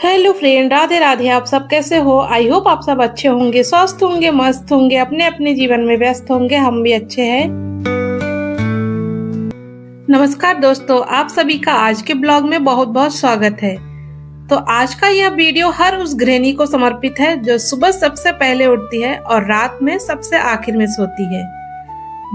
Hello friend, Radhe Radhe. आप सब कैसे हो? आई होप आप सब अच्छे होंगे, स्वस्थ होंगे, मस्त होंगे, अपने अपने जीवन में व्यस्त होंगे। हम भी अच्छे हैं। नमस्कार दोस्तों, आप सभी का आज के ब्लॉग में बहुत बहुत स्वागत है। तो आज का यह वीडियो हर उस गृहिणी को समर्पित है जो सुबह सबसे पहले उठती है और रात में सबसे आखिर में सोती है,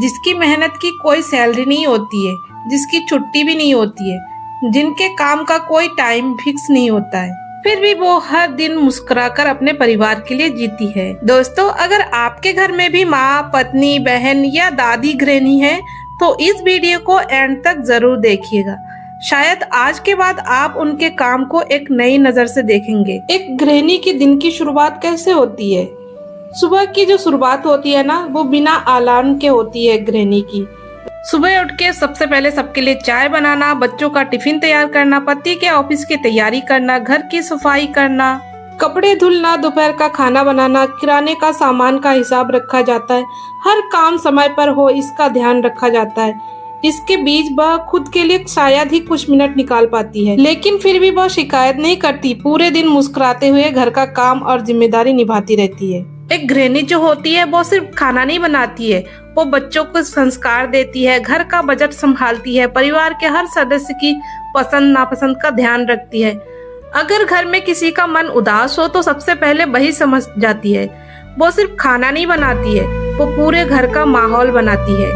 जिसकी मेहनत की कोई सैलरी नहीं होती है, जिसकी छुट्टी भी नहीं होती है, जिनके काम का कोई टाइम फिक्स नहीं होता है, फिर भी वो हर दिन मुस्कुराकर अपने परिवार के लिए जीती है। दोस्तों, अगर आपके घर में भी माँ, पत्नी, बहन या दादी गृहिणी है तो इस वीडियो को एंड तक जरूर देखिएगा। शायद आज के बाद आप उनके काम को एक नई नजर से देखेंगे। एक गृहिणी के दिन की शुरुआत कैसे होती है? सुबह की जो शुरुआत होती है ना, वो बिना अलार्म के होती है गृहिणी की। सुबह उठ के सबसे पहले सबके लिए चाय बनाना, बच्चों का टिफिन तैयार करना, पति के ऑफिस की तैयारी करना, घर की सफाई करना, कपड़े धुलना, दोपहर का खाना बनाना, किराने का सामान का हिसाब रखा जाता है। हर काम समय पर हो इसका ध्यान रखा जाता है। इसके बीच वह खुद के लिए शायद ही कुछ मिनट निकाल पाती है, लेकिन फिर भी वह शिकायत नहीं करती। पूरे दिन मुस्कुराते हुए घर का काम और जिम्मेदारी निभाती रहती है। एक गृहिणी जो होती है वो सिर्फ खाना नहीं बनाती है, वो बच्चों को संस्कार देती है, घर का बजट संभालती है, परिवार के हर सदस्य की पसंद नापसंद का ध्यान रखती है। अगर घर में किसी का मन उदास हो तो सबसे पहले वही समझ जाती है। वो सिर्फ खाना नहीं बनाती है, वो पूरे घर का माहौल बनाती है।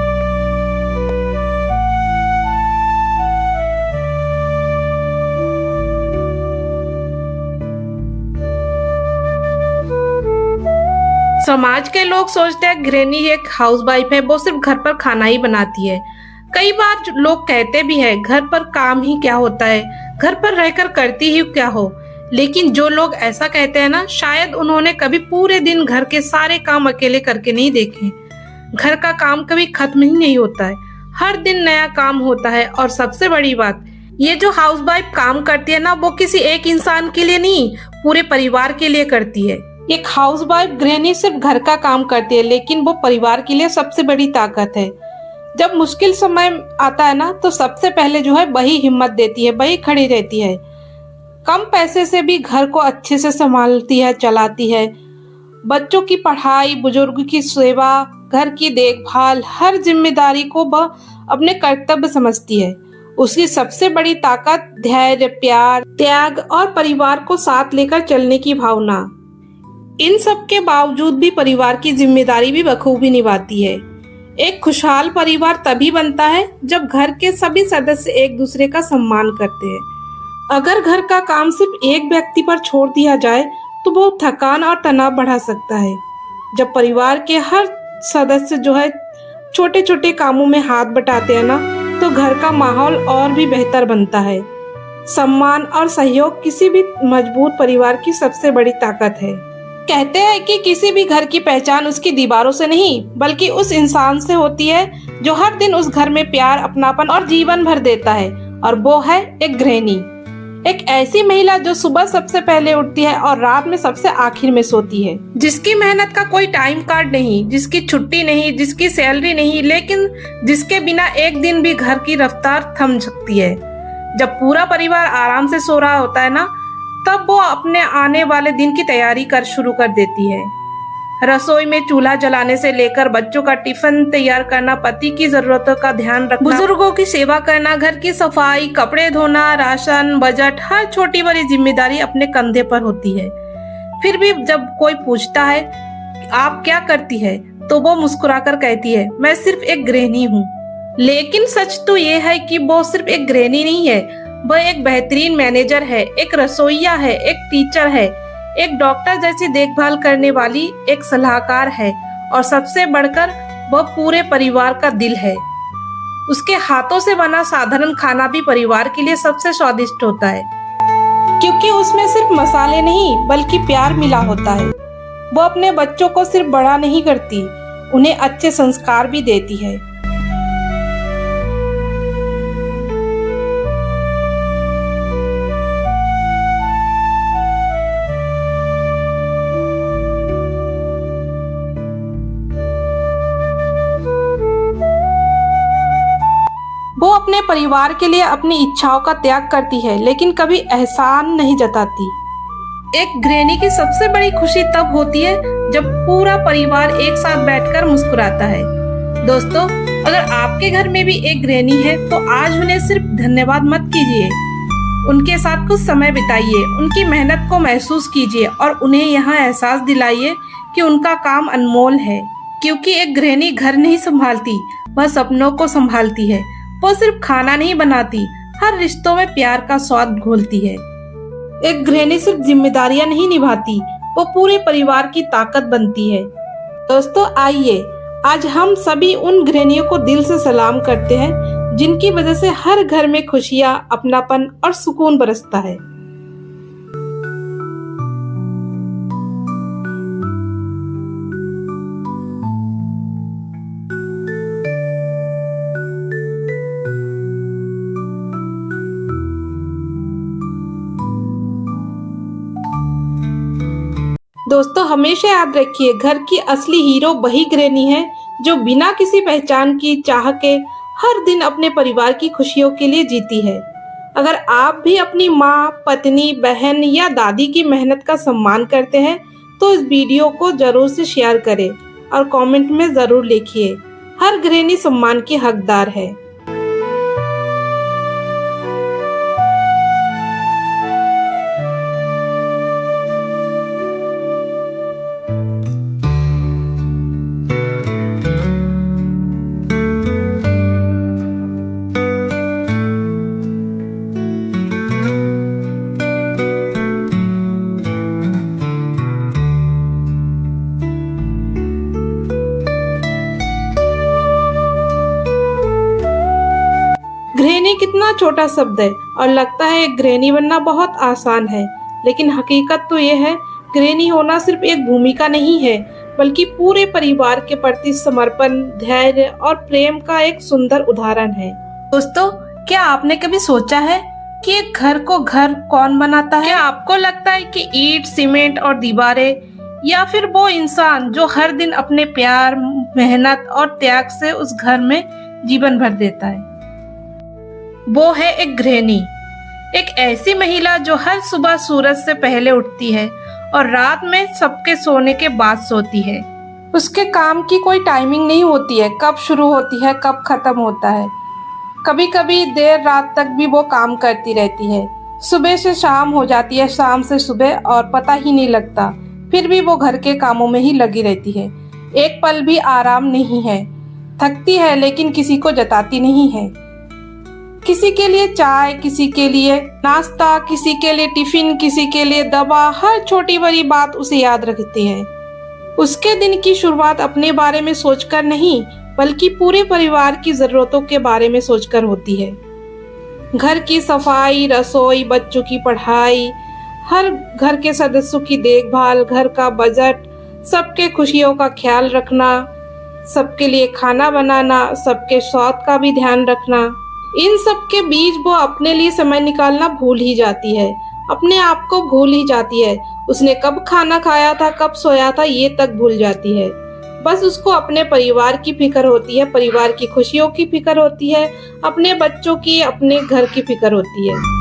समाज के लोग सोचते हैं गृहिणी एक हाउसवाइफ है, वो सिर्फ घर पर खाना ही बनाती है। कई बार लोग कहते भी है घर पर काम ही क्या होता है, घर पर रहकर करती ही क्या हो। लेकिन जो लोग ऐसा कहते हैं ना, शायद उन्होंने कभी पूरे दिन घर के सारे काम अकेले करके नहीं देखे। घर का काम कभी खत्म ही नहीं होता है, हर दिन नया काम होता है। और सबसे बड़ी बात, ये जो हाउसवाइफ काम करती है ना, वो किसी एक इंसान के लिए नहीं, पूरे परिवार के लिए करती है। एक हाउसवाइफ गृहिणी सिर्फ घर का काम करती है, लेकिन वो परिवार के लिए सबसे बड़ी ताकत है। जब मुश्किल समय आता है ना, तो सबसे पहले जो है वही हिम्मत देती है, वही खड़ी रहती है। कम पैसे से भी घर को अच्छे से संभालती है, चलाती है। बच्चों की पढ़ाई, बुजुर्ग की सेवा, घर की देखभाल, हर जिम्मेदारी को वह अपने कर्तव्य समझती है। उसकी सबसे बड़ी ताकत धैर्य, प्यार, त्याग और परिवार को साथ लेकर चलने की भावना। इन सब के बावजूद भी परिवार की जिम्मेदारी भी बखूबी निभाती है। एक खुशहाल परिवार तभी बनता है जब घर के सभी सदस्य एक दूसरे का सम्मान करते हैं। अगर घर का काम सिर्फ एक व्यक्ति पर छोड़ दिया जाए तो वो थकान और तनाव बढ़ा सकता है। जब परिवार के हर सदस्य जो है छोटे छोटे कामों में हाथ बटाते हैं ना, तो घर का माहौल और भी बेहतर बनता है। सम्मान और सहयोग किसी भी मजबूत परिवार की सबसे बड़ी ताकत है। कहते हैं कि किसी भी घर की पहचान उसकी दीवारों से नहीं, बल्कि उस इंसान से होती है जो हर दिन उस घर में प्यार, अपनापन और जीवन भर देता है। और वो है एक गृहिणी, एक ऐसी महिला जो सुबह सबसे पहले उठती है और रात में सबसे आखिर में सोती है, जिसकी मेहनत का कोई टाइम कार्ड नहीं, जिसकी छुट्टी नहीं, जिसकी सैलरी नहीं, लेकिन जिसके बिना एक दिन भी घर की रफ्तार थम सकती है। जब पूरा परिवार आराम से सो रहा होता है ना, तब वो अपने आने वाले दिन की तैयारी शुरू कर देती है। रसोई में चूल्हा जलाने से लेकर बच्चों का टिफिन तैयार करना, पति की जरूरतों का ध्यान रखना, बुजुर्गों की सेवा करना, घर की सफाई, कपड़े धोना, राशन, बजट, हर छोटी बड़ी जिम्मेदारी अपने कंधे पर होती है। फिर भी जब कोई पूछता है आप क्या करती है, तो वो मुस्कुराकर कहती है मैं सिर्फ एक गृहिणी हूँ। लेकिन सच तो ये है कि वो सिर्फ एक गृहिणी नहीं है, वह एक बेहतरीन मैनेजर है, एक रसोइया है, एक टीचर है, एक डॉक्टर जैसी देखभाल करने वाली एक सलाहकार है, और सबसे बढ़कर वह पूरे परिवार का दिल है। उसके हाथों से बना साधारण खाना भी परिवार के लिए सबसे स्वादिष्ट होता है, क्योंकि उसमें सिर्फ मसाले नहीं बल्कि प्यार मिला होता है। वो अपने बच्चों को सिर्फ बड़ा नहीं करती, उन्हें अच्छे संस्कार भी देती है। वो अपने परिवार के लिए अपनी इच्छाओं का त्याग करती है, लेकिन कभी एहसान नहीं जताती। एक गृहिणी की सबसे बड़ी खुशी तब होती है जब पूरा परिवार एक साथ बैठकर मुस्कुराता है। दोस्तों, अगर आपके घर में भी एक गृहिणी है तो आज उन्हें सिर्फ धन्यवाद मत कीजिए, उनके साथ कुछ समय बिताइए, उनकी मेहनत को महसूस कीजिए और उन्हें यह एहसास दिलाइए कि उनका काम अनमोल है। क्योंकि एक गृहिणी घर नहीं संभालती, वह सपनों को संभालती है। वो सिर्फ खाना नहीं बनाती, हर रिश्तों में प्यार का स्वाद घोलती है। एक गृहिणी सिर्फ जिम्मेदारियां नहीं निभाती, वो पूरे परिवार की ताकत बनती है। दोस्तों, आइए आज हम सभी उन गृहिणियों को दिल से सलाम करते हैं जिनकी वजह से हर घर में खुशियां, अपनापन और सुकून बरसता है। दोस्तों, हमेशा याद रखिए, घर की असली हीरो वही गृहिणी है जो बिना किसी पहचान की चाह के हर दिन अपने परिवार की खुशियों के लिए जीती है। अगर आप भी अपनी माँ, पत्नी, बहन या दादी की मेहनत का सम्मान करते हैं तो इस वीडियो को जरूर से शेयर करें और कमेंट में जरूर लिखिए, हर गृहिणी सम्मान की हकदार है। गृहिणी कितना छोटा शब्द है और लगता है एक गृहिणी बनना बहुत आसान है, लेकिन हकीकत तो ये है, गृहिणी होना सिर्फ एक भूमिका नहीं है, बल्कि पूरे परिवार के प्रति समर्पण, धैर्य और प्रेम का एक सुंदर उदाहरण है। दोस्तों, क्या आपने कभी सोचा है कि एक घर को घर कौन बनाता है? क्या आपको लगता है कि ईंट, सीमेंट और दीवारें, या फिर वो इंसान जो हर दिन अपने प्यार, मेहनत और त्याग से उस घर में जीवन भर देता है? वो है एक गृहिणी, एक ऐसी महिला जो हर सुबह सूरज से पहले उठती है और रात में सबके सोने के बाद सोती है। उसके काम की कोई टाइमिंग नहीं होती है, कब शुरू होती है, कब खत्म होता है। कभी कभी देर रात तक भी वो काम करती रहती है। सुबह से शाम हो जाती है, शाम से सुबह, और पता ही नहीं लगता। फिर भी वो घर के कामों में ही लगी रहती है, एक पल भी आराम नहीं है। थकती है लेकिन किसी को जताती नहीं है। किसी के लिए चाय, किसी के लिए नाश्ता, किसी के लिए टिफिन, किसी के लिए दवा, हर छोटी बड़ी बात उसे याद रखती है। उसके दिन की शुरुआत अपने बारे में सोचकर नहीं, बल्कि पूरे परिवार की जरूरतों के बारे में सोचकर होती है। घर की सफाई, रसोई, बच्चों की पढ़ाई, हर घर के सदस्यों की देखभाल, घर का बजट, सबके खुशियों का ख्याल रखना, सबके लिए खाना बनाना, सबके स्वास्थ्य का भी ध्यान रखना। इन सब के बीच वो अपने लिए समय निकालना भूल ही जाती है, अपने आप को भूल ही जाती है। उसने कब खाना खाया था, कब सोया था, ये तक भूल जाती है। बस उसको अपने परिवार की फिक्र होती है, परिवार की खुशियों की फिक्र होती है, अपने बच्चों की, अपने घर की फिक्र होती है।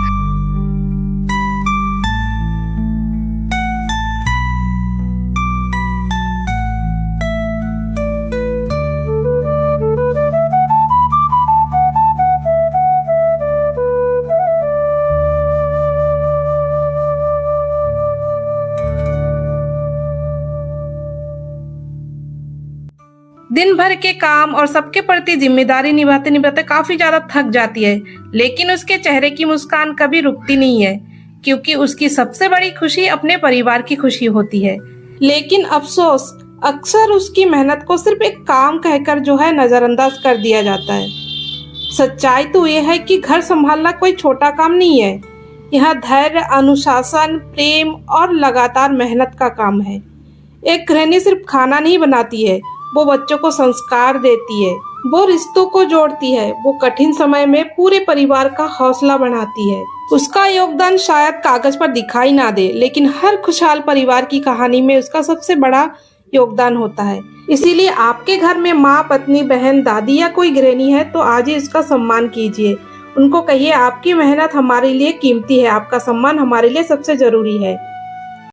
दिन भर के काम और सबके प्रति जिम्मेदारी निभाते निभाते काफी ज्यादा थक जाती है, लेकिन उसके चेहरे की मुस्कान कभी रुकती नहीं है, क्योंकि उसकी सबसे बड़ी खुशी अपने परिवार की खुशी होती है। लेकिन अफसोस, अक्सर उसकी मेहनत को सिर्फ एक काम कहकर जो है नजरअंदाज कर दिया जाता है। सच्चाई तो यह है कि घर संभालना कोई छोटा काम नहीं है। यह धैर्य, अनुशासन, प्रेम और लगातार मेहनत का काम है। एक गृहिणी सिर्फ खाना नहीं बनाती है, वो बच्चों को संस्कार देती है, वो रिश्तों को जोड़ती है, वो कठिन समय में पूरे परिवार का हौसला बढ़ाती है। उसका योगदान शायद कागज पर दिखाई ना दे, लेकिन हर खुशहाल परिवार की कहानी में उसका सबसे बड़ा योगदान होता है। इसीलिए आपके घर में माँ, पत्नी, बहन, दादी या कोई गृहिणी है तो आज ही इसका सम्मान कीजिए। उनको कहिए, आपकी मेहनत हमारे लिए कीमती है, आपका सम्मान हमारे लिए सबसे जरूरी है।